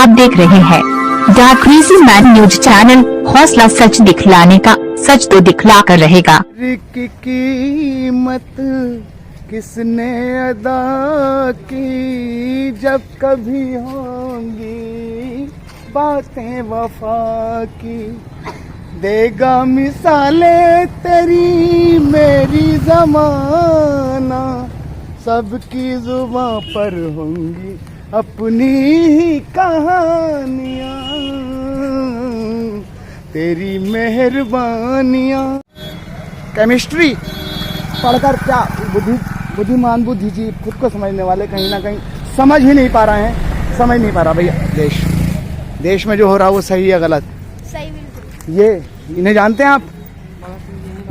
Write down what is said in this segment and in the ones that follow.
आप देख रहे हैं the crazy man news channel. हौसला सच दिखलाने का, सच तो दिखला कर रहेगा। की कीमत किसने अदा की, जब कभी होंगी बातें वफा की। देगा मिसालें तेरी मेरी ज़माना, सबकी जुबां पर होंगी अपनी ही कहानियाँ, तेरी मेहरबानियाँ। केमिस्ट्री पढ़कर क्या बुद्धिमान बुद्धिजीवी खुद को समझने वाले कहीं ना कहीं समझ ही नहीं पा रहे हैं, समझ नहीं पा रहा भैया। देश में जो हो रहा है वो सही है गलत? सही बिल्कुल। ये इन्हें जानते हैं आप?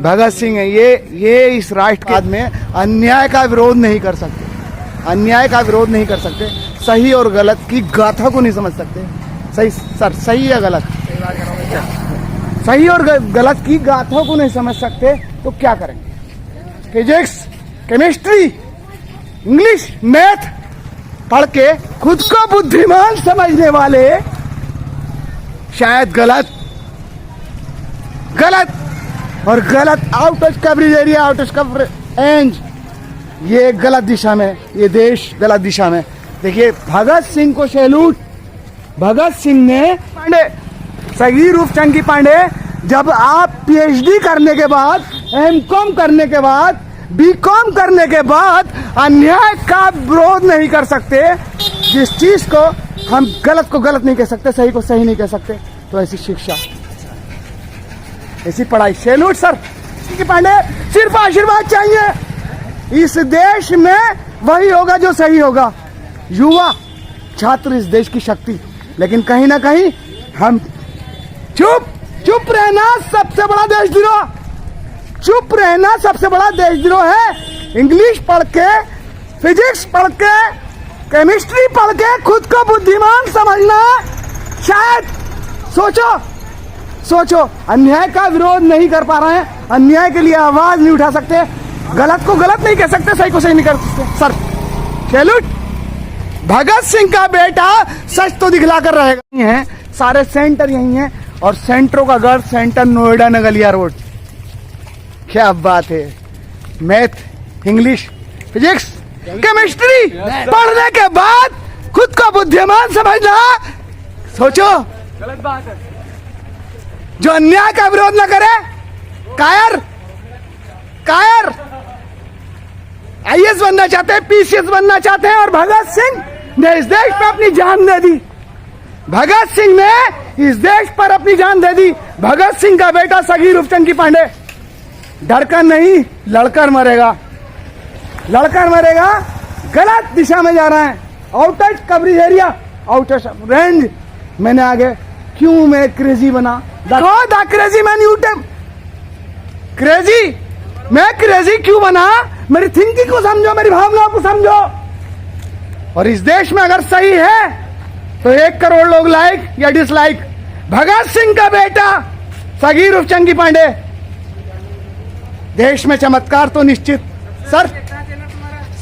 भगत सिंह है ये इस राष्ट्रवाद में अन्याय का विरोध नहीं कर सकते, अन्याय का विरोध नहीं कर सकते, सही और गलत की गाथा को नहीं समझ सकते। सही सर, सही या गलत? सही और गलत की गाथा को नहीं समझ सकते तो क्या करेंगे? फिजिक्स, केमिस्ट्री, इंग्लिश, मैथ पढ़ के खुद को बुद्धिमान समझने वाले शायद गलत और गलत out of coverage area, out of coverage range, ये गलत दिशा में, ये देश गलत दिशा में। देखिए भगत सिंह को सैल्यूट। भगत सिंह ने पांडे, सगीर उर्फ चंकी पांडे, जब आप पीएचडी करने के बाद, एमकॉम करने के बाद, बीकॉम करने के बाद अन्याय का विरोध नहीं कर सकते, जिस चीज को हम गलत को गलत नहीं कह सकते, सही को सही नहीं कह सकते, तो ऐसी शिक्षा, ऐसी पढ़ाई, सैल्यूट सर चंकी पांडे। सिर्फ आशीर्वाद चाहिए। इस देश में वही होगा जो सही होगा। युवा छात्र इस देश की शक्ति, लेकिन कहीं ना कहीं हम चुप रहना सबसे बड़ा देशद्रोह, चुप रहना सबसे बड़ा देशद्रोह है। इंग्लिश पढ़ के, फिजिक्स पढ़ के, केमिस्ट्री पढ़ के खुद को बुद्धिमान समझना, शायद सोचो अन्याय का विरोध नहीं कर पा रहे हैं, अन्याय के लिए आवाज नहीं उठा सकते, गलत को गलत नहीं कह सकते, सही को सही नहीं कर सकते। Sir salute. भगत सिंह का बेटा सच तो दिखला कर रहेगा। है सारे सेंटर यही हैं, और सेंटरों का गढ़ सेंटर नोएडा नगलिया रोड। क्या बात है। मैथ, इंग्लिश, फिजिक्स, केमिस्ट्री पढ़ने के बाद खुद को बुद्धिमान समझना, सोचो गलत बात है। जो अन्याय का विरोध न करे, कायर आईएएस बनना चाहते हैं, पीसीएस बनना चाहते हैं, और भगत सिंह ने इस देश पर अपनी जान दे दी। भगत सिंह ने इस देश पर अपनी जान दे दी। भगत सिंह का बेटा सगीर उर्फ चंकी पांडे डरकर नहीं, लड़कर मरेगा, लड़कर मरेगा। गलत दिशा में जा रहा है, out of coverage area, out of range. मैंने आगे क्यों मैं क्रेजी बना, द क्रेजी मैन यूट्यूब। मैं क्रेजी क्यों बना? मेरी थिंकिंग को समझो, मेरी भावनाओं को समझो। और इस देश में अगर सही है तो 1 करोड़ लोग लाइक या डिसलाइक। भगत सिंह का बेटा सगीर उर्फ चंकी पांडे, देश में चमत्कार तो निश्चित।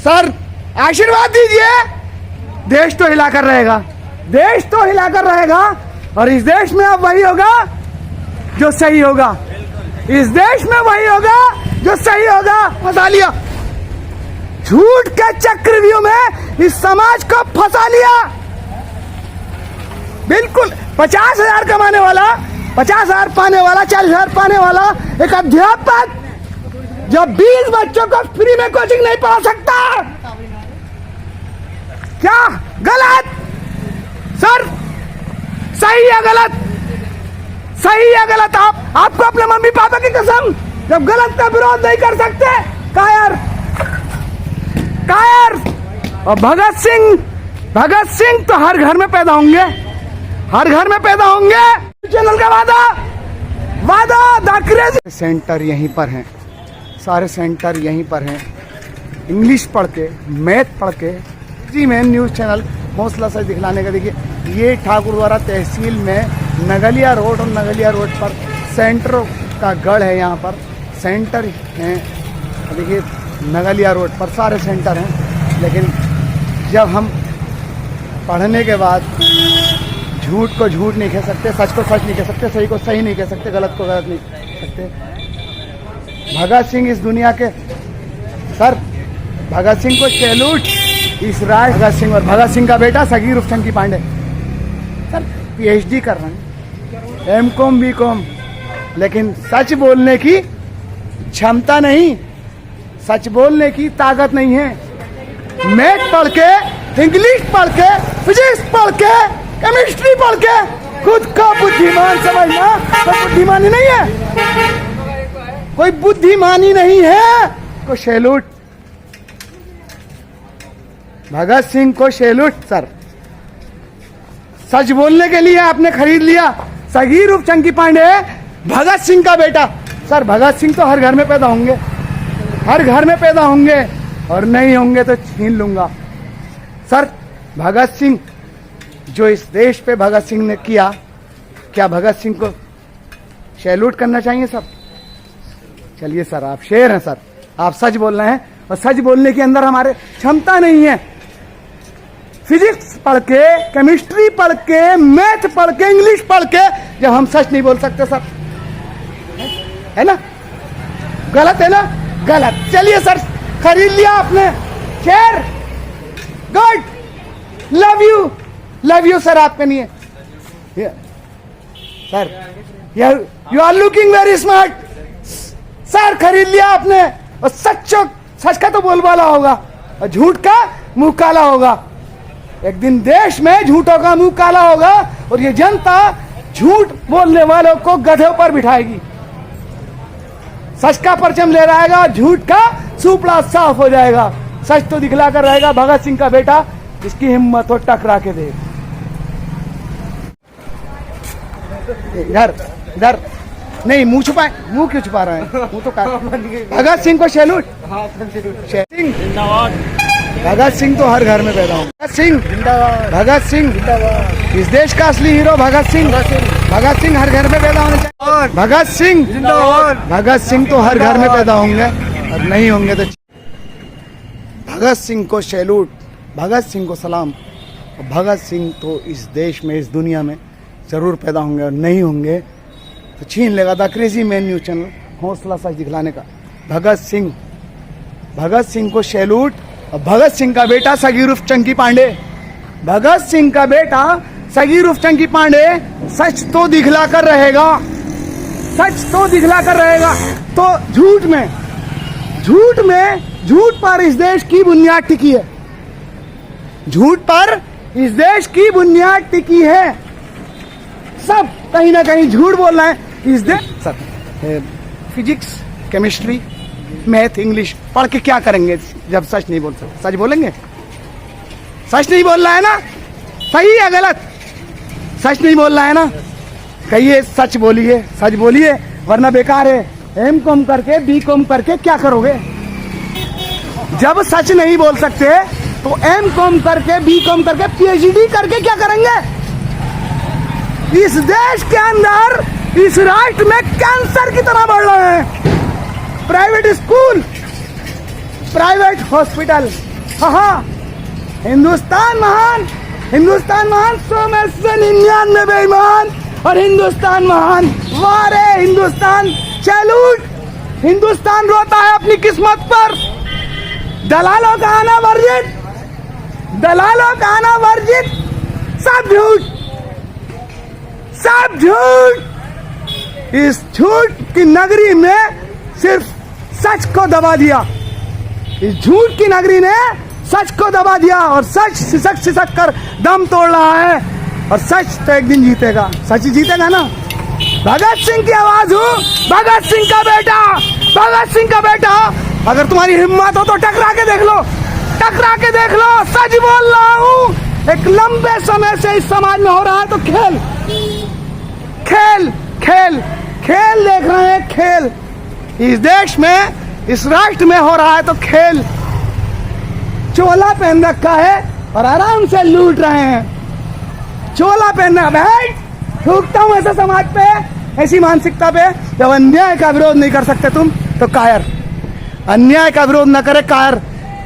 सर आशीर्वाद दीजिए। देश तो हिलाकर रहेगा, देश तो हिलाकर रहेगा, और इस देश में अब वही होगा जो सही होगा, इस देश में वही होगा जो सही होगा। फंसा लिया, झूठ के चक्रव्यूह में इस समाज को फंसा लिया। बिल्कुल 50,000 कमाने वाला, 50,000 पाने वाला, 40,000 पाने वाला एक अध्यापक जब 20 बच्चों को फ्री में कोचिंग नहीं पढ़ा सकता, क्या गलत? सर सही या गलत? सही या गलत? आपको अपने मम्मी पापा की कसम, जब गलत का विरोध नहीं कर सकते, कायर। और भगत सिंह तो हर घर में पैदा होंगे, हर घर में पैदा होंगे। चैनल का वादा द क्रेजी। सेंटर यहीं पर हैं, सारे सेंटर यहीं पर हैं। इंग्लिश पढ़ के, मैथ पढ़ के, जी मैन न्यूज चैनल हौसला सच दिखलाने का। देखिए ये ठाकुरद्वारा तहसील में नगलिया रोड, और नगलिया रोड पर सेंटर का गढ़ है। यहाँ पर सेंटर हैं, देखिए नगलिया रोड पर सारे सेंटर हैं। लेकिन जब हम पढ़ने के बाद झूठ को झूठ नहीं कह सकते, सच को सच नहीं कह सकते, सही को सही नहीं कह सकते, गलत को गलत नहीं कह सकते। भगत सिंह इस दुनिया के सर, भगत सिंह को सैल्यूट। इस राज भगत सिंह और भगत सिंह का बेटा सगीर उर्फ चंकी पांडे सर PhD कर रहे हैं, M.Com B.Com, लेकिन सच बोलने की क्षमता नहीं, सच बोलने की ताकत नहीं है। मैथ पढ़ के, इंग्लिश पढ़ के, फिजिक्स पढ़ के, केमिस्ट्री पढ़ के खुद को बुद्धिमान समझना कोई बुद्धिमानी नहीं है, कोई बुद्धिमानी नहीं है। को सैल्यूट, भगत सिंह को सैल्यूट सर। सच बोलने के लिए आपने खरीद लिया सगीर उर्फ चंकी पांडे, भगत सिंह का बेटा। सर भगत सिंह तो हर घर में पैदा होंगे, हर घर में पैदा होंगे, और नहीं होंगे तो छीन लूंगा। सर भगत सिंह जो इस देश पे भगत सिंह ने किया, क्या भगत सिंह को सैल्यूट करना चाहिए सब? चलिए सर, आप शेर हैं सर, आप सच बोल रहे हैं, और सच बोलने के अंदर हमारे क्षमता नहीं है। फिजिक्स पढ़ के, केमिस्ट्री पढ़ के, मैथ पढ़ के, इंग्लिश पढ़ के जब हम सच नहीं बोल सकते सर, है ना? गलत है ना? गलत। चलिए सर, खरीद लिया आपने शेर, गुड, लव यू सर, आपका नहीं है sir, you are looking very smart sir, खरीद लिया आपने। और सच का तो बोलबाला होगा और झूठ का मुंह काला होगा। एक दिन देश में झूठों का मुंह काला होगा और ये जनता झूठ बोलने वालों को गधों पर बिठाएगी। सच का परचम ले रहेगा, झूठ का सुपड़ा साफ हो जाएगा। सच तो दिखला कर रहेगा भगत सिंह का बेटा, जिसकी हिम्मत हो टकरा के दे। इधर इधर नहीं, मुंह छुपाए, मुंह क्यों छुपा रहे हैं? मुंह तो भगत सिंह को सैल्यूट। भगत सिंह तो हर घर में पैदा हो। भगत सिंह जिंदाबाद, भगत सिंह जिंदाबाद, इस देश का असली हीरो भगत सिंह। भगत सिंह हर घर में पैदा होने चाहिए। भगत सिंह जिंदाबाद, भगत सिंह तो हर घर में पैदा होंगे, और नहीं होंगे तो भगत सिंह को सैल्यूट, भगत सिंह को सलाम। भगत सिंह तो इस देश में, इस दुनिया में जरूर पैदा होंगे, और नहीं होंगे तो छीन लेगा। The crazy man news channel, हौसला सच दिखलाने का। भगत सिंह को सैल्यूट। और भगत सिंह का बेटा सगीर उर्फ चंकी पांडे, भगत सिंह का बेटा सगीर उर्फ चंकी पांडे सच तो दिखला कर रहेगा, सच तो दिखला कर रहेगा। तो झूठ पर इस देश की बुनियाद टिकी है, झूठ पर इस देश की बुनियाद टिकी है। सब कहीं ना कहीं झूठ बोल रहे हैं इस देश। Sir physics, chemistry, math, English पढ़ के क्या करेंगे जब सच नहीं बोल सकते? सच बोलेंगे? सच नहीं बोल रहा है ना, सही है गलत? सच नहीं बोल रहा है ना, कहिए सच बोलिए, सच बोलिए, वरना बेकार है। M.Com करके B.Com करके क्या करोगे? जब सच नहीं बोल सकते तो M.Com करके B.Com करके PhD करके क्या करेंगे? इस देश के अंदर, इस राष्ट्र में कैंसर की तरह बढ़ रहे हैं। प्राइवेट स्कूल, प्राइवेट हॉस्पिटल, हाँ, हिंदुस्तान महान 100 में से 99 बेईमान, और हिंदुस्तान महान, वारे हिंदुस्तान, सैल्यूट। हिंदुस्तान रोता है अपनी किस्मत पर। दलालों का आना वर्जित, दलालों का आना वर्जित, सब झूठ, सब झूठ। इस झूठ की नगरी में सिर्फ सच को दबा दिया, इस झूठ की नगरी ने सच को दबा दिया, और सच सिसक कर दम तोड़ रहा है। और सच तो एक दिन जीतेगा, सच जीतेगा ना। भगत सिंह की आवाज हूँ, भगत सिंह का बेटा, भगत सिंह का बेटा। अगर तुम्हारी हिम्मत हो तो टकरा के देख लो, टकरा के देख लो। सच बोल रहा हूँ, एक लंबे समय से इस समाज में हो रहा है तो खेल खेल खेल खेल देख रहे हैं, खेल। इस देश में, इस राष्ट्र में हो रहा है तो खेल। चोला पहन रखा है और आराम से लूट रहे हैं। चोला पहनना, बैठ थूकता हूं ऐसे समाज पे, ऐसी मानसिकता पे। जब अन्याय का विरोध नहीं कर सकते तुम तो कायर, अन्याय का विरोध न करे कायर।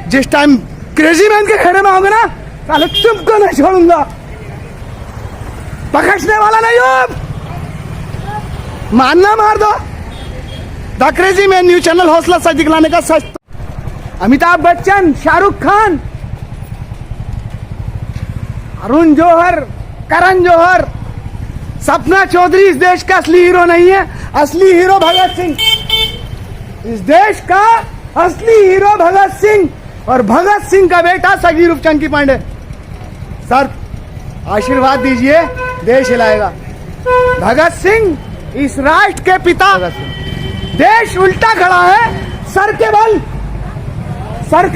जिस टाइम क्रेजी मैन के खेड़े में होंगे ना, साले तुमको नहीं छोड़ूंगा, बख्शने वाला नहीं हूं, मानना मार दो। The crazy man news channel, हौसला सच दिखलाने का सच। अमिताभ बच्चन, शाहरुख खान, अरुण जौहर, करण जौहर, सपना चौधरी इस देश का असली हीरो नहीं है। असली हीरो भगत सिंह, इस देश का असली हीरो भगत सिंह, और भगत सिंह का बेटा सगीर उर्फ चंकी पांडे। सर आशीर्वाद दीजिए, देश हिलाएगा। भगत सिंह इस राष्ट्र के पिता। देश उल्टा खड़ा है, सर के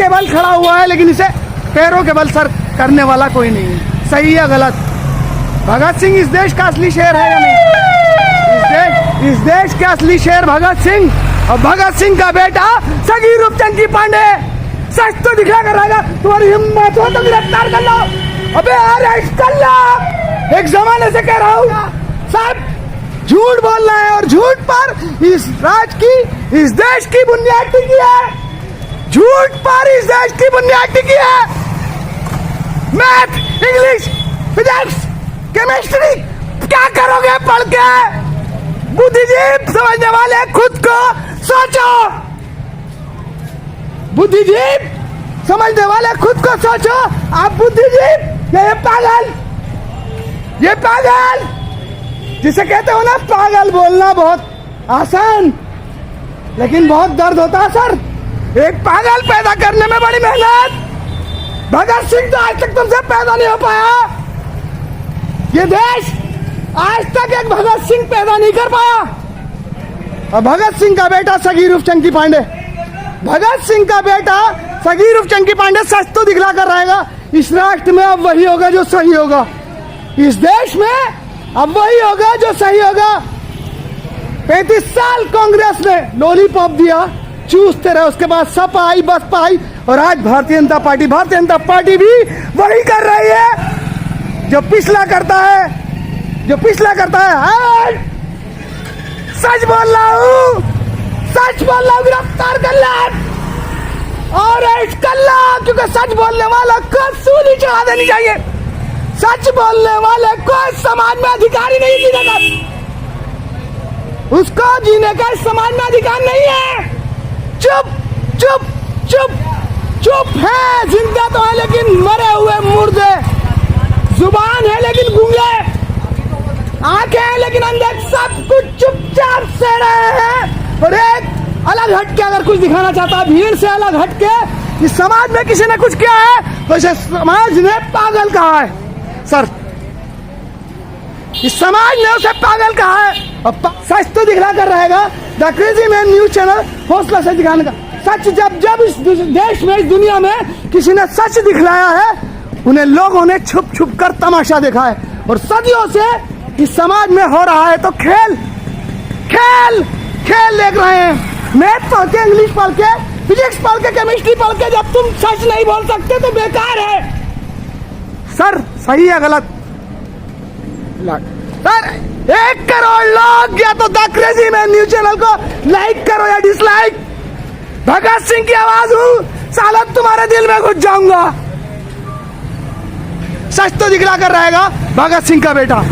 बल खड़ा हुआ है, लेकिन इसे पैरों के बल सर करने वाला कोई नहीं है। सही या गलत? भगत सिंह इस देश का असली शेर है या नहीं? इस देश के असली शेर भगत सिंह, और भगत सिंह का बेटा सगीर उर्फ चंकी पांडे। सच तो दिखा कर रहेगा, तुम्हारी हिम्मत हो तो गिरफ्तार कर लो, अबे अरेस्ट कर लो। एक जमाने से कह रहा हूँ साहब, झूठ बोलना है, और झूठ पर इस राज्य की, इस देश की बुनियाद टिकी है। झूठ पर इस देश की बुनियाद टिकी है। मैथ, इंग्लिश, फिजिक्स, केमिस्ट्री क्या करोगे पढ़ के? बुद्धिजीव समझने वाले खुद को सोचो। बुद्धिजीव समझने वाले खुद को सोचो। आप बुद्धिजीव, ये पागल जिसे कहते हो ना पागल, बोलना बहुत आसान लेकिन बहुत दर्द होता है सर। एक पागल पैदा करने में बड़ी मेहनत। भगत सिंह तो आज तक तुमसे पैदा नहीं हो पाया। ये देश आज तक एक भगत सिंह पैदा नहीं कर पाया। और भगत सिंह का बेटा सगीर उर्फ चंकी पांडे, भगत सिंह का बेटा सगीर उर्फ चंकी पांडे सच तो दिखला कर रहेगा। इस राष्ट्र में अब वही होगा जो सही होगा। इस देश में अब वही होगा जो सही होगा। 35 साल कांग्रेस ने लॉलीपॉप दिया, चूसते रहे, उसके बाद सपा आई, बसपा आई, और आज भारतीय जनता पार्टी भी वही कर रही है जो पिछला करता है। सच बोल रहा हूँ, गिरफ्तार कर ला और अरेस्ट कर ला, क्योंकि सच बोलने वाला को सूली चढ़ा देनी चाहिए। सच बोलने वाले को समाज में अधिकारी नहीं जीने का, उसको जीने का समाज में अधिकार नहीं है। चुप है, जिंदा तो है लेकिन मरे हुए मुर्दे, जुबान है लेकिन गूंगे, आंखें हैं लेकिन अंधे, सब कुछ चुपचाप से रहे हैं। और एक अलग हटके अगर कुछ दिखाना चाहता है, भीड़ से अलग हटके, इस समाज में किसी ने कुछ किया है तो इसे समाज ने पागल कहा है। सर इस समाज ने उसे पागल कहा है। और सच तो दिखला कर रहेगा। The crazy man news channel, हौसला सच दिखाने का सच। जब इस देश में, इस दुनिया में किसी ने सच दिखलाया है, उन्हें लोगों ने छुप कर तमाशा देखा है। और सदियों से इस समाज में हो रहा है तो खेल देख रहे हैं। मैथ पढ़ के, इंग्लिश पढ़ के, फिजिक्स पढ़ के, केमिस्ट्री पढ़ के, जब तुम सच नहीं बोल सकते तो बेकार है। सर सही है गलत? सर 1 करोड़ लोग या तो the crazy man news channel को लाइक करो या डिसलाइक। भगत सिंह की आवाज हूं, साला तुम्हारे दिल में घुस जाऊंगा। सच तो दिखला कर रहेगा भगत सिंह का बेटा।